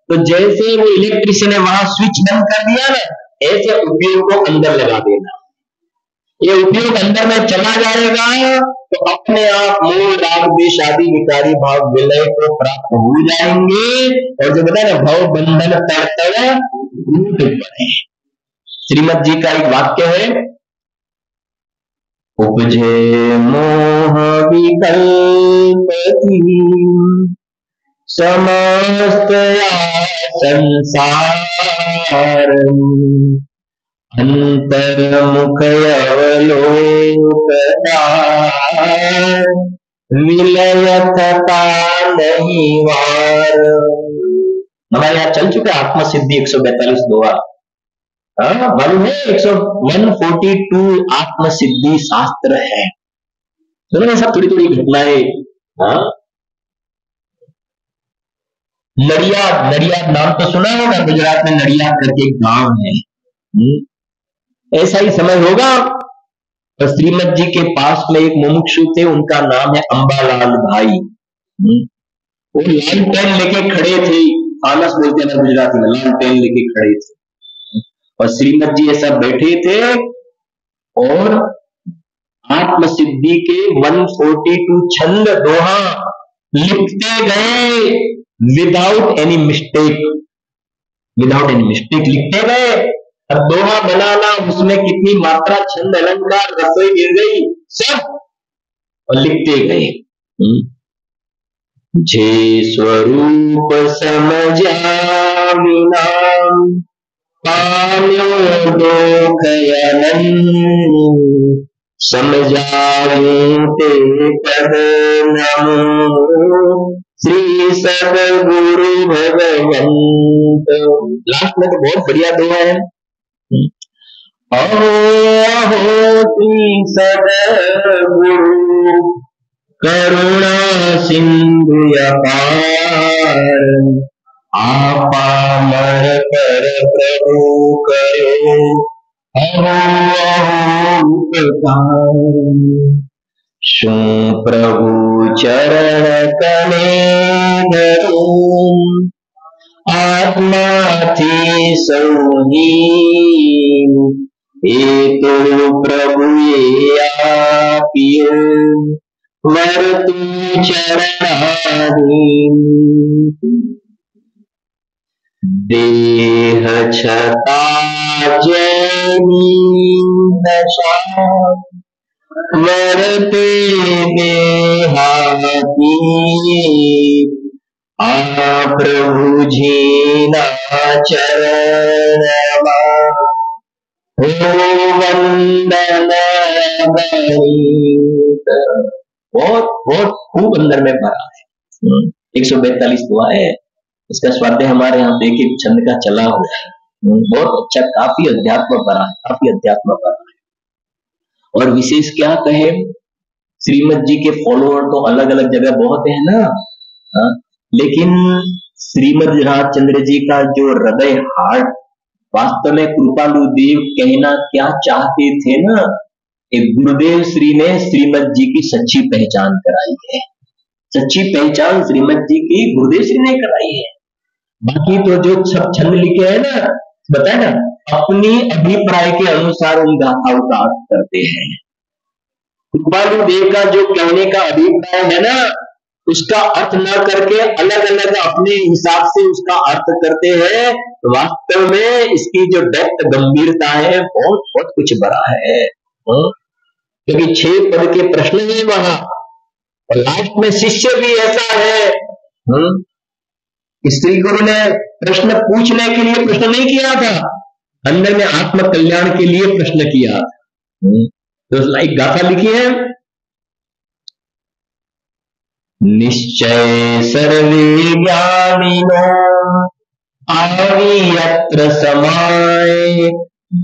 तो जैसे वो इलेक्ट्रिशियन ने वहां स्विच बंद कर दिया ना, ऐसे उपयोग को अंदर लगा देना। ये उपयोग अंदर में चला जाएगा तो अपने आप मूल राग द्वेष आदि विकारी भाव विलय को प्राप्त हो जाएंगे। और जो बताए ना, भव बंधन तड़तड़ टूट पड़े। श्रीमद जी का एक वाक्य है, उपजे मोह विकल्प समस्त संसार, अंतर्मुख अवलोकता विलयता नहीं वार। हमारे यहाँ चल चुका आत्मसिद्धि 142 दोहा, मालूम है? 142 आत्मसिद्धि शास्त्र है। सुनो ना, सब थोड़ी थोड़ी घटनाएं। नडियाद, नडियाद नाम तो सुना होगा, गुजरात में नडियाद करके एक गांव है। ऐसा ही समय होगा। तो श्रीमद जी के पास में एक मुमुक्षु थे, उनका नाम है अंबालाल भाई। वो लालटेन लेके खड़े थे, आलस बोलते हैं गुजराती में, लालटेन लेके खड़े थे। और श्रीमद जी ऐसा बैठे थे और आत्मसिद्धि के 142 छंद दोहा लिखते गए, विदाउट एनी मिस्टेक लिखते गए। अब दोहा बनाना, उसमें कितनी मात्रा, छंद, अलंकार, रसोई गिर गई, सब और लिखते गए। जे स्वरूप समझा बिना पाम्यो दुख अनंत, समझाऊं ते पद नमो श्री सदगुरु भगवंत। लास्ट में तो बहुत बढ़िया दुआ है। अहो अहो श्री सदगुरु करुणा सिंधु अपार, आपा मर पर प्रभु करो अहो उपकार। शू प्रभु चरण कने धरूं, आत्मा थी सौहीन, ए तो प्रभु ये आपियो वर्तु चरणाधीन। देह छता जैनी दशा, वर्ते देहाती, आ प्रभु जीना चरणमा हो वंदन गणित। बहुत बहुत खूब अंदर में भरा है। 142 दुआ है। इसका स्वाध्याय हमारे यहाँ एक एक छंद का चला हुआ है। बहुत अच्छा, काफी अध्यात्म भरा है, काफी अध्यात्म भरा है। और विशेष क्या कहे, श्रीमद जी के फॉलोअर तो अलग अलग जगह बहुत है ना, लेकिन श्रीमद रामचंद्र जी का जो हृदय हार्ट, वास्तव में कृपालु देव कहना क्या चाहते थे ना, एक गुरुदेव श्री ने श्रीमद जी की सच्ची पहचान कराई है। सच्ची पहचान श्रीमद जी की गुरुदेव श्री ने कराई है। बाकी तो जो सब छंद लिखे हैं ना, बताए ना, अपनी अभिप्राय के अनुसार उन गाथाओं का अर्थ करते हैं। कृपालु देव का जो कहने का अभिप्राय है ना, उसका अर्थ न करके अलग अलग अपने हिसाब से उसका अर्थ करते हैं। तो वास्तव में इसकी जो डेप्थ, गंभीरता है, बहुत बहुत कुछ बड़ा है। क्योंकि 6 पद के प्रश्न है वहां, और लास्ट में शिष्य भी ऐसा है। श्री गुरु ने प्रश्न पूछने के लिए प्रश्न नहीं किया था, अंदर में आत्म कल्याण के लिए प्रश्न किया। तो एक गाथा लिखी है, निश्चय सर्वे ज्ञानिनो आवी यत्र समाये,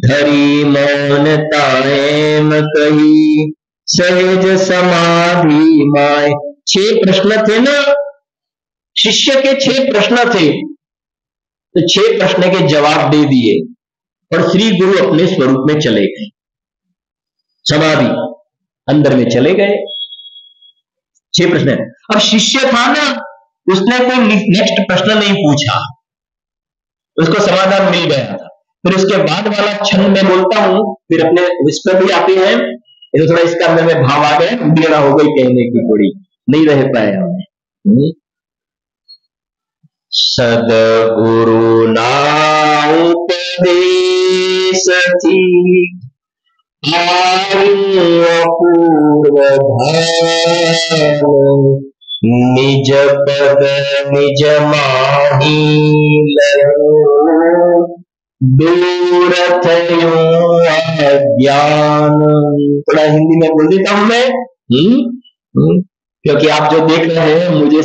धरी मौनताएम कही सहज समाधि माय। 6 प्रश्न थे ना, शिष्य के 6 प्रश्न थे, तो 6 प्रश्न के जवाब दे दिए और श्री गुरु अपने स्वरूप में चले गए, समाधि अंदर में चले गए। 6 प्रश्न है। अब शिष्य था ना, उसने कोई नेक्स्ट प्रश्न नहीं पूछा, उसको समाधान मिल गया था। फिर उसके बाद वाला छंद में बोलता हूं, फिर अपने इस पर भी आते हैं। तो थोड़ा इसका अंदर में भाव आ गया, बीड़ा हो गई कहने की, थोड़ी नहीं रह पाए हमें। सदगुरु ना उपदेश थी, पूर्व निज पद निज माही दूर अज्ञान। थोड़ा हिंदी में बोल देता हूं मैं, क्योंकि आप जो देख रहे हैं, मुझे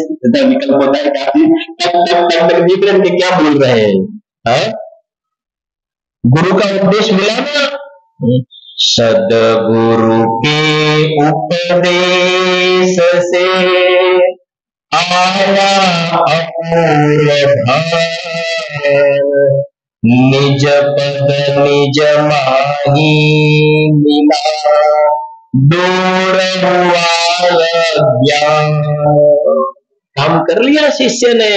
विकल्प होता है काफी, तक देख रहे हैं क्या बोल रहे हैं। गुरु का उपदेश मिला ना, सदगुरु के उपदेश से आया अपूर्व भान, निज पद निज माही मिला दूर हुआ ज्ञान। काम कर लिया शिष्य ने,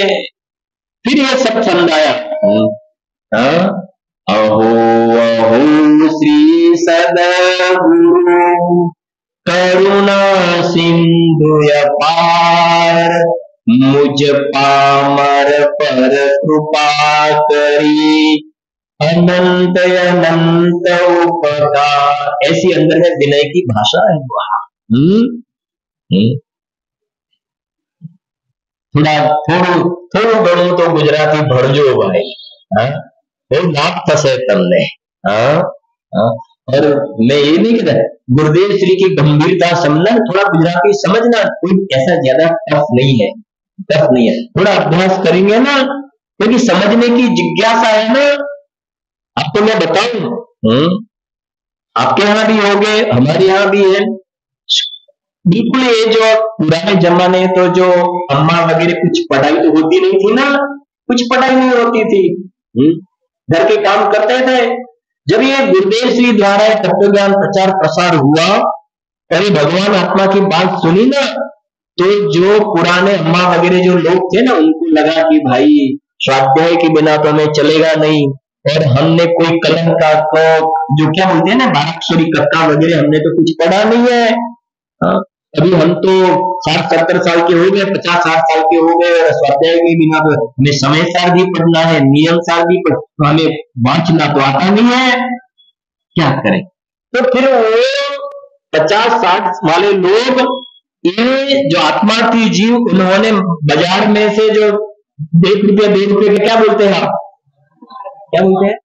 फिर यह सब समझाया। अहो अहो श्री सदगुरु करुणा सिंधु अपार, मुझ पामर पर कृपा करी अनंत अनंत उपकार। ऐसी अंदर में विनय की भाषा है वहां। थोड़ू घणું तो गुजराती भरजो भाई, नाक थसे तमने। और मैं ये नहीं कहता, गुरुदेव श्री की गंभीरता समझना, थोड़ा गुजराती समझना, कोई ऐसा ज्यादा टफ नहीं है, टफ नहीं है, थोड़ा अभ्यास करेंगे ना, क्योंकि समझने की जिज्ञासा है ना। आपको मैं बताऊं, आपके यहाँ भी होंगे, हमारे यहाँ भी है, बिल्कुल। ये जो पुराने जमाने तो जो अम्मा वगैरह कुछ पढ़ाई तो होती नहीं थी ना, कुछ पढ़ाई नहीं होती थी, घर के काम करते थे। जब ये गुरुदेव श्री द्वारा तत्व ज्ञान प्रचार प्रसार हुआ और ये भगवान आत्मा की बात सुनी ना, तो जो पुराने अम्मा वगैरह जो लोग थे ना, उनको लगा कि भाई स्वाध्याय के बिना तो हमें चलेगा नहीं, और हमने कोई कलम का जो क्या बोलते हैं ना, बाराक्षरी कक्का वगैरह हमने तो कुछ पढ़ा नहीं है। हाँ, अभी हम तो 60-70 साल के हो गए, 50-60 साल के हो गए, और स्वाध्याय के बिना तो हमें समय सार भी पढ़ना है, नियम सार भी पढ़, तो हमें वांचना तो आता नहीं है, क्या करें। तो फिर वो 50-60 वाले लोग, ये जो आत्मा थी जीव, उन्होंने बाजार में से जो 1 रुपये का क्या बोलते हैं आप, क्या बोलते हैं,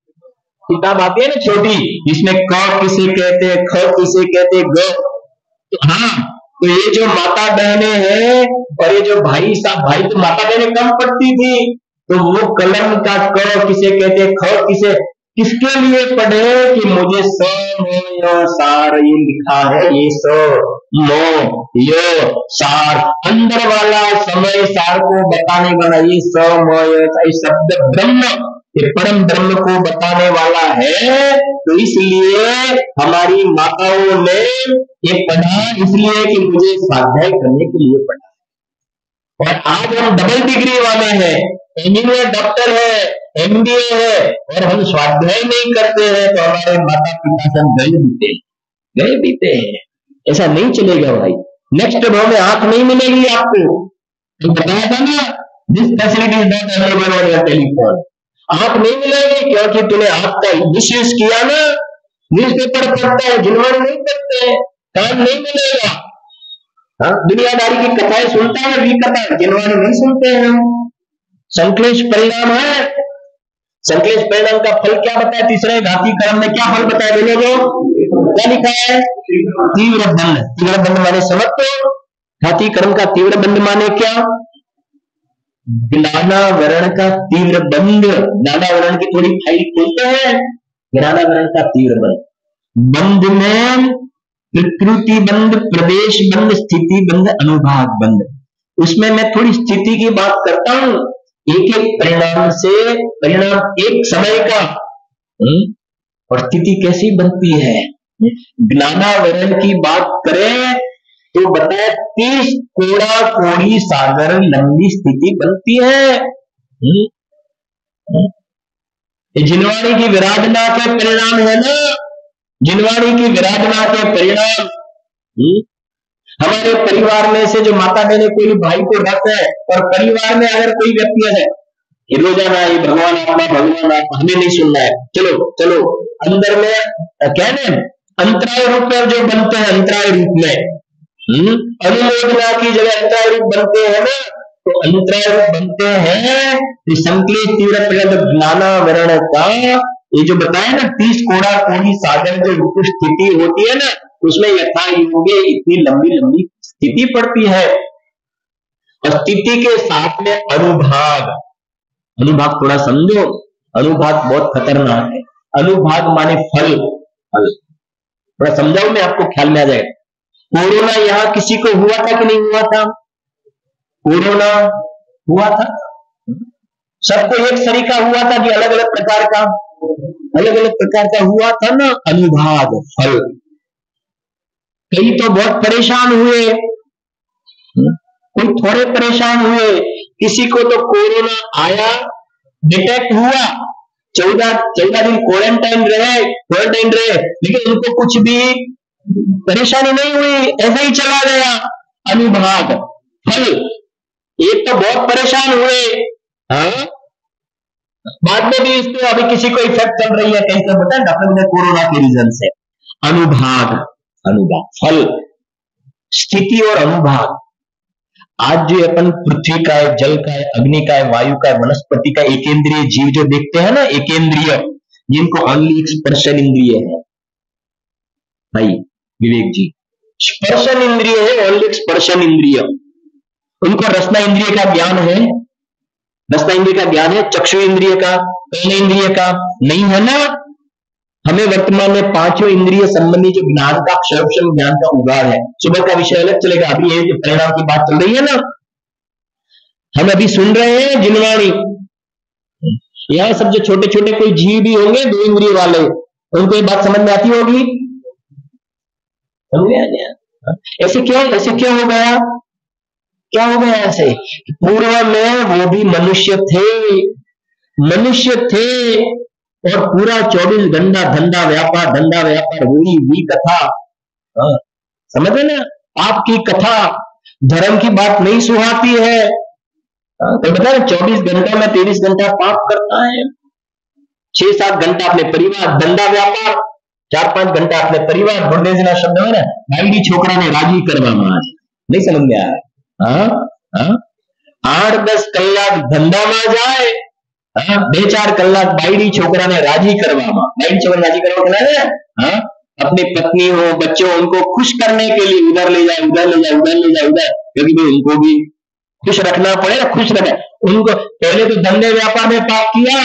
किताब आती है ना छोटी, जिसमें क किसे कहते हैं, ख किसे कहते हैं, ग, तो हाँ, तो ये जो माता बहनें हैं और ये जो भाई साहब, भाई तो माता बहनें कम पढ़ती थी, तो वो कलम का क किसे कहते, ख किसे, किसके लिए पढ़े कि मुझे स म सार ये लिखा है, ये स म य सार, अंदर वाला समय सार को बताने वाला ये स म य शब्द ब्रह्म, ये परम ब्रह्म को बताने वाला है। तो इसलिए हमारी माताओं ने ये पढ़ा, इसलिए कि मुझे स्वाध्याय करने के लिए पढ़ा। और आज हम डबल डिग्री वाले हैं, इंजीनियर, डॉक्टर है, एमबीए है, और हम स्वाध्याय नहीं करते हैं, तो हमारे माता पिता सब गए बीते हैं। ऐसा नहीं चलेगा भाई। नेक्स्ट भाव में आंख नहीं मिलेगी आपको, तो बताया था ना, this facility is not available on your telephone. आंख नहीं मिलेगी क्योंकि तूने आंख का मिसयूज किया ना, न्यूज़पेपर पढ़ता है, जिनवाणी नहीं करते हैं, कान नहीं मिलेगा, हाँ, दुनियादारी की कथाएं सुनता है, भी कथा, जिनवाणी नहीं सुनते हैं हम। संक्लेश परिणाम है, संक्लेश परिणाम का फल क्या बताया, तीसरे घाती कर्म में क्या फल बताया, बोलो, क्या लिखा है, तीव्र बंध। तीव्र बंध माने समझ तो, घाती कर्म का तीव्र बंध माने क्या, ज्ञानावरण का तीव्र बंध। ज्ञानावरण की थोड़ी फाइल खोलते हैं, ज्ञानावरण का तीव्र बंध, बंध में प्रकृति बंध, प्रदेश बंध, स्थिति बंध, अनुभाग बंध। उसमें मैं थोड़ी स्थिति की बात करता हूं, एक एक परिणाम से, परिणाम एक समय का, और स्थिति कैसी बनती है। ज्ञानावरण की बात करें तो बताए 30 कोड़ा कोड़ी सागर लंबी स्थिति बनती है। जिनवाणी की विराधना के परिणाम है ना, जिनवाणी की विराधना के परिणाम। हमारे परिवार में से जो माता बहने, कोई भाई को रख है, और परिवार में अगर कोई व्यक्ति है, रोजाना ही भगवान आत्मा, भगवान आत्मा, हमें नहीं सुनना है, चलो चलो, अंदर में कहने अंतराय रूप में जो बनते हैं, अंतराय रूप में अनुमोदना की जगह अंतराय रूप बनते हैं ना, तो अंतराय रूप बनते हैं। संक्लेश तीव्र ज्ञानावरण का ये जो बताया ना, 30 कोड़ा कोड़ी सागर जो स्थिति होती है ना, उसमें यथा योगे इतनी लंबी लंबी स्थिति पड़ती है। और स्थिति के साथ में अनुभाग, अनुभाग थोड़ा समझो, अनुभाग बहुत खतरनाक है। अनुभाग माने फल, फल थोड़ा समझाओ, मैं आपको ख्याल में आ जाएगा। कोरोना यहाँ किसी को हुआ था कि नहीं हुआ था, कोरोना हुआ था, सबको एक सरीका हुआ था कि अलग अलग प्रकार का, अलग अलग प्रकार का हुआ था ना, अनुभाग फल। कई तो बहुत परेशान हुए, कोई थोड़े परेशान हुए, किसी को तो कोरोना आया, डिटेक्ट हुआ, 14 दिन क्वारंटाइन रहे, लेकिन उनको कुछ भी परेशानी नहीं हुई, ऐसे ही चला गया। अनुभाग फल, एक तो बहुत परेशान हुए, हाँ, बाद में भी इसको अभी किसी को इफेक्ट चल रही है, कैसे बताया डॉक्टर ने, कोरोना के रीजन से। अनुभाग, अनुभाग फल, स्थिति और अनुभाग। आज जो अपन पृथ्वी का है, जल का है, अग्नि का है, वायु का है, वनस्पति का, एकेंद्रिय जीव जो देखते हैं ना, एकेंद्रिय, जिनको ओनली स्पर्शन इंद्रिय है, भाई विवेक जी, स्पर्शन इंद्रिय है, ओनली स्पर्शन इंद्रिय। उनको रसना इंद्रिय का ज्ञान है, रसना इंद्रिय का ज्ञान है, चक्षु इंद्रिय का, कर्म इंद्रिय का नहीं है ना। हमें वर्तमान में पांचों इंद्रिय संबंधी जो ज्ञान का सर्वक्षम ज्ञान का उगाड़ है, सुबह का विषय अलग चलेगा, अभी ये जो परिणाम की बात चल रही है ना, हम अभी सुन रहे हैं जिनवाणी। यहां सब जो छोटे छोटे कोई जीव भी होंगे दो इंद्रिय वाले, उनको ये बात समझ में आती होगी, समझ में आ गया? ऐसे क्यों हो गया? क्या हो गया ऐसे? पूर्व में वो भी मनुष्य थे और पूरा 24 घंटा धंधा व्यापार वही कथा। समझ रहे ना? आपकी कथा धर्म की बात नहीं सुहाती है, तो बता 24 घंटा में 23 घंटा पाप करता है, 6-7 घंटा अपने परिवार धंधा व्यापार, 4-5 घंटा अपने परिवार। बुढ़े शब्द है ना, भाई छोकरा ने राजी करवा माज, नहीं समझ में आ रहा? 8-10 कलाक धंधा में जाए, 2-4 कलाक बाईडी छोकरा ने राजी करवा, बाईडी छोकरा राजी करवा, अपनी पत्नी हो बच्चों उनको खुश करने के लिए उधर ले जाए, क्योंकि भाई उनको भी खुश रखना पड़ेगा, खुश रखे उनको। पहले तो धंधे व्यापार में पाप किया,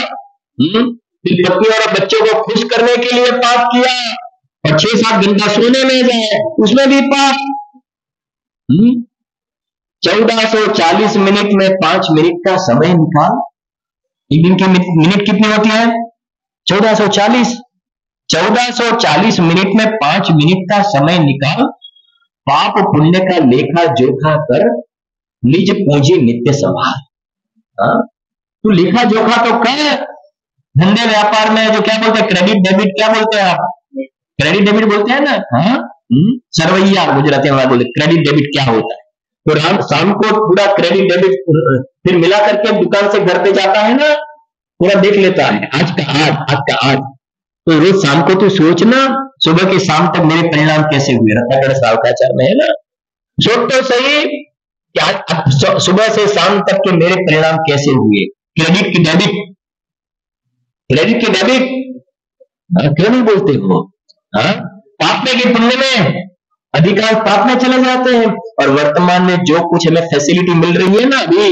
फिर पत्नी और बच्चों को खुश करने के लिए पाप किया, और 6-7 घंटा सोने में जाए उसमें भी पाप। 1440 मिनट में 5 मिनट का समय निकाल। एक दिन की मिनट कितनी होती है? 1440। 1440 मिनट में 5 मिनट का समय निकाल, पाप पुण्य का लेखा जोखा कर, निज पूंजी नित्य संभाल। तू लेखा जोखा तो कर। धंधे व्यापार में जो क्या बोलते हैं, क्रेडिट डेबिट क्या बोलते हैं आप? क्रेडिट डेबिट बोलते हैं ना। सरवैया गुजराती में बोलते क्रेडिट डेबिट क्या होता है। तो शाम को पूरा क्रेडिट डेबिट फिर मिला करके दुकान से घर पे जाता है ना, पूरा देख लेता है, आज का आज। तो रोज शाम को तू सोचना, सुबह के शाम तक मेरे परिणाम कैसे हुए, रत्नाकर सावकाचार में है ना। सोच तो सही, क्या सुबह से शाम तक के मेरे परिणाम कैसे हुए। क्रेडिट की डेबिट, क्रेडिट की डेबिट क्यों नहीं बोलते हो? पाप में कि पुण्य में? अधिकांश पाप में चले जाते हैं। और वर्तमान में जो कुछ हमें फैसिलिटी मिल रही है ना अभी,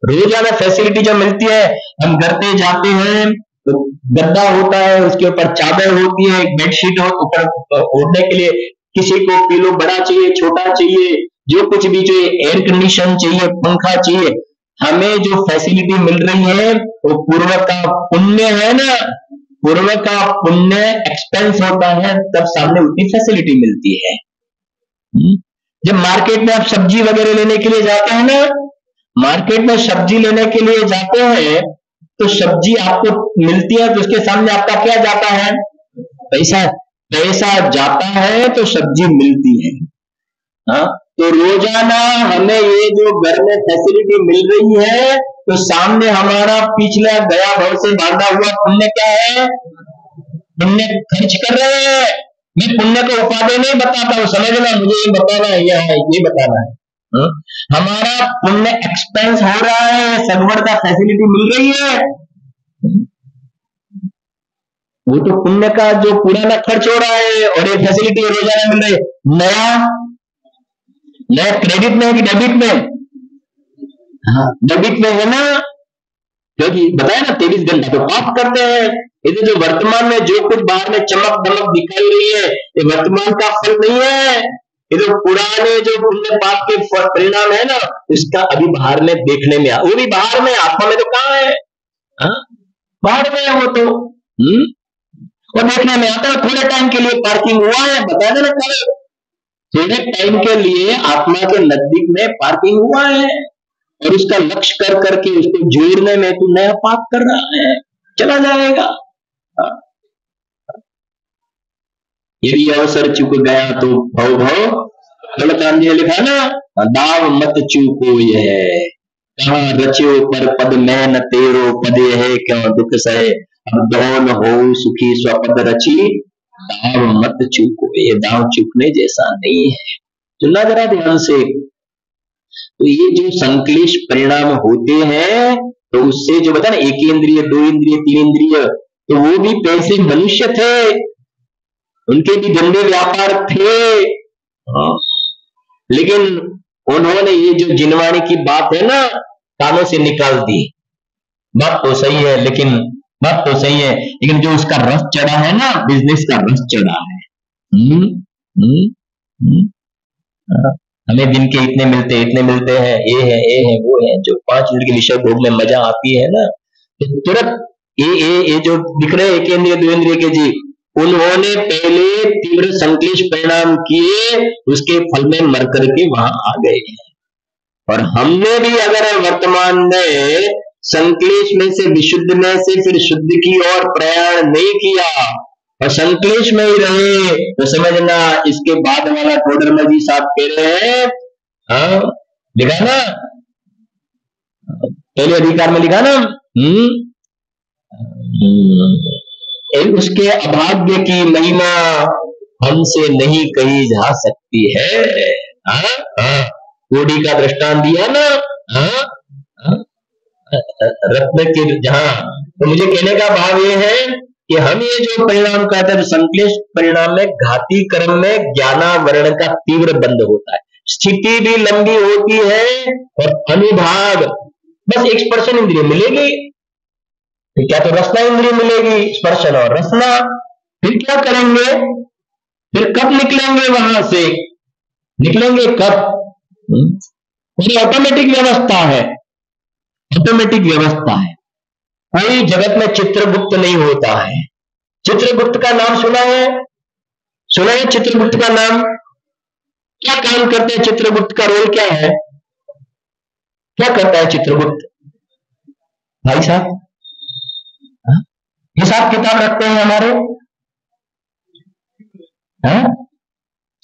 रोजाना फैसिलिटी जो मिलती है, हम घर पे जाते हैं तो गद्दा होता है, उसके ऊपर चादर होती है, बेडशीट हो ऊपर ओढ़ने के लिए, किसी को पिलो बड़ा चाहिए छोटा चाहिए, जो कुछ भी चाहिए, एयर कंडीशन चाहिए, पंखा चाहिए, हमें जो फैसिलिटी मिल रही है वो पूर्व का पुण्य है ना। पूर्व का पुण्य एक्सपेंस होता है तब सामने उतनी फैसिलिटी मिलती है। जब मार्केट में आप सब्जी वगैरह लेने के लिए जाते हैं ना, मार्केट में सब्जी लेने के लिए जाते हैं तो सब्जी आपको मिलती है तो उसके सामने आपका क्या जाता है? पैसा। पैसा जाता है तो सब्जी मिलती है। तो रोजाना हमें ये जो घर में फैसिलिटी मिल रही है तो सामने हमारा पिछला गया भव से बांधा हुआ पुण्य क्या है? पुण्य खर्च कर रहे हैं। मैं पुण्य को उपादेय नहीं बताता हूं, समझना, मुझे ये बताना है, ये बताना है। हमारा पुण्य एक्सपेंस हो रहा है, सगवड़ का फैसिलिटी मिल रही है, वो तो पुण्य का जो पुराना खर्च हो रहा है और ये फैसिलिटी रोजाना मिल रही है। नया क्रेडिट में है कि डेबिट में? डेबिट में है ना, क्योंकि बताया ना 23 घंटा तो पाप करते हैं। इधर जो वर्तमान में जो कुछ बाहर में चमक दमक दिखाई रही है ये वर्तमान का फल नहीं है, ये जो पुराने जो पुण्य पाप के परिणाम है ना उसका अभी बाहर में देखने में, वो भी बाहर में, आत्मा में तो कहाँ है? बाहर में है वो तो। वो देखने में आता है। थोड़े टाइम के लिए पार्किंग हुआ है, बताया ना कल, थोड़े टाइम के लिए आत्मा के नजदीक में पार्किंग हुआ है और उसका लक्ष्य कर करके उसको जोड़ने में तू नया पाप कर रहा है, चला जाएगा। यदि अवसर चुक गया तो भव भव गलतांजलि लिखा ना, दाव मत चूको यह, कहाँ रचो पर पद में न तेरो पदे है, क्यों दुख सहे अब दौन हो सुखी स्वपद रची, दाव मत चूको, ये दाव चूकने जैसा नहीं है। सुनना जरा ध्यान से। तो ये जो संक्लेश परिणाम होते हैं तो उससे जो बता ना, एक इंद्रिय, 2 इंद्रिय, 3 इंद्रिय, तो वो भी पैसे मनुष्य थे, उनके भी धंधे व्यापार थे। हाँ। लेकिन उन्होंने ये जो जिनवाणी की बात है ना, कानों से निकाल दी। बात तो सही है, लेकिन जो उसका रस चढ़ा है ना, बिजनेस का रस चढ़ा है। हम्म हम्म हम्म। हाँ। हमें दिन के इतने मिलते हैं, ये है वो है, जो 5 मिनट के विषय भोग में मजा आती है ना, तो तुरंत ये जो दिख रहे एक इंद्रिय 2 इंद्रिय के जी, उन्होंने पहले तीव्र संक्लेश परिणाम किए, उसके फल में मर करके वहां आ गए। और हमने भी अगर वर्तमान में संक्लेश में से विशुद्ध में से फिर शुद्ध की ओर प्रयाण नहीं किया और संक्लेश में ही रहे, तो समझना इसके बाद वाला टोडरमा जी साहब कह रहे हैं, हाँ लिखा ना, पहले अधिकार में लिखा ना, उसके अभाग्य की महिमा हमसे नहीं कही जा सकती है। कोड़ी का दृष्टांत दिया ना, रत्न के जहां, तो मुझे कहने का भाव ये है कि हम ये जो परिणाम कहते हैं, संक्लेश परिणाम में घाती कर्म में ज्ञानावरण का तीव्र बंध होता है, स्थिति भी लंबी होती है और अनुभाग बस एक स्पर्शन इंद्रिय मिलेगी, फिर क्या तो रसना इंद्रिय मिलेगी, स्पर्शन और रसना, फिर क्या करेंगे, फिर कब निकलेंगे वहां से, निकलेंगे कब, ये ऑटोमेटिक व्यवस्था है, ऑटोमेटिक व्यवस्था है। कोई जगत में चित्रगुप्त नहीं होता है। चित्रगुप्त का नाम सुना है, सुना है चित्रगुप्त का नाम, क्या काम करते हैं, चित्रगुप्त का रोल क्या है, क्या करता है चित्रगुप्त भाई साहब, हिसाब किताब रखते हैं हमारे,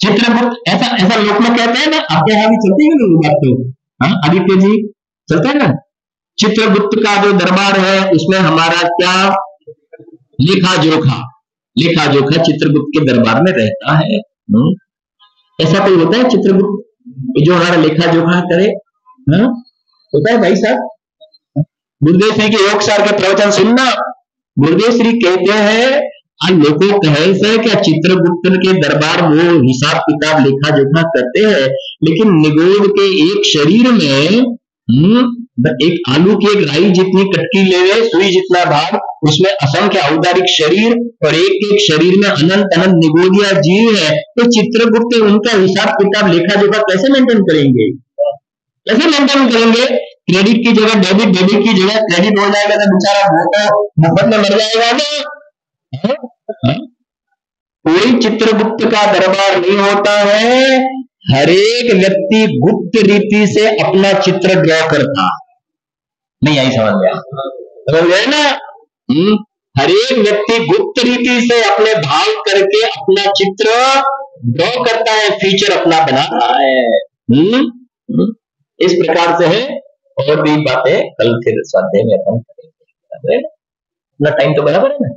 चित्रगुप्त ऐसा लोक में कहते हैं ना, आपके यहां भी चलती है ना बात, तो आदित्य जी चलता है ना, चित्रगुप्त का जो दरबार है उसमें हमारा क्या लेखा जोखा चित्रगुप्त के दरबार में रहता है। ऐसा कोई होता है चित्रगुप्त जो हमारा लेखा जोखा करे, होता है भाई साहब। गुरुदेव श्री के योग सार के प्रवचन सुनना, गुरुदेव श्री कहते हैं लोगों कहे से क्या चित्रगुप्त के दरबार वो हिसाब किताब लेखा जोखा करते हैं, लेकिन निगोद के एक शरीर में एक आलू की एक राई जितनी कटकी ले सुई जितना भाग, उसमें असंख्य औदारिक शरीर और एक एक शरीर में अनंत अनंत निगोदिया जीव है, तो चित्रगुप्त उनका हिसाब किताब लेखा जोखा कैसे मेंटेन करेंगे, कैसे मेंटेन करेंगे? क्रेडिट की जगह डेबिट, डेबिट की जगह क्रेडिट हो जाएगा तो बेचारा भूखा मुफ्त में मर जाएगा ना। कोई चित्रगुप्त का दरबार नहीं होता है, हर एक व्यक्ति गुप्त रीति से अपना चित्र ड्रॉ करता, नहीं आई समझ में, समझ गए ना? हर एक व्यक्ति गुप्त रीति से अपने भाव करके अपना चित्र ड्रॉ करता है, फीचर अपना बना रहा है। इस प्रकार से है, और भी बातें कल फिर स्वाध्याय में अपन करेंगे। अपना टाइम तो बराबर है ना?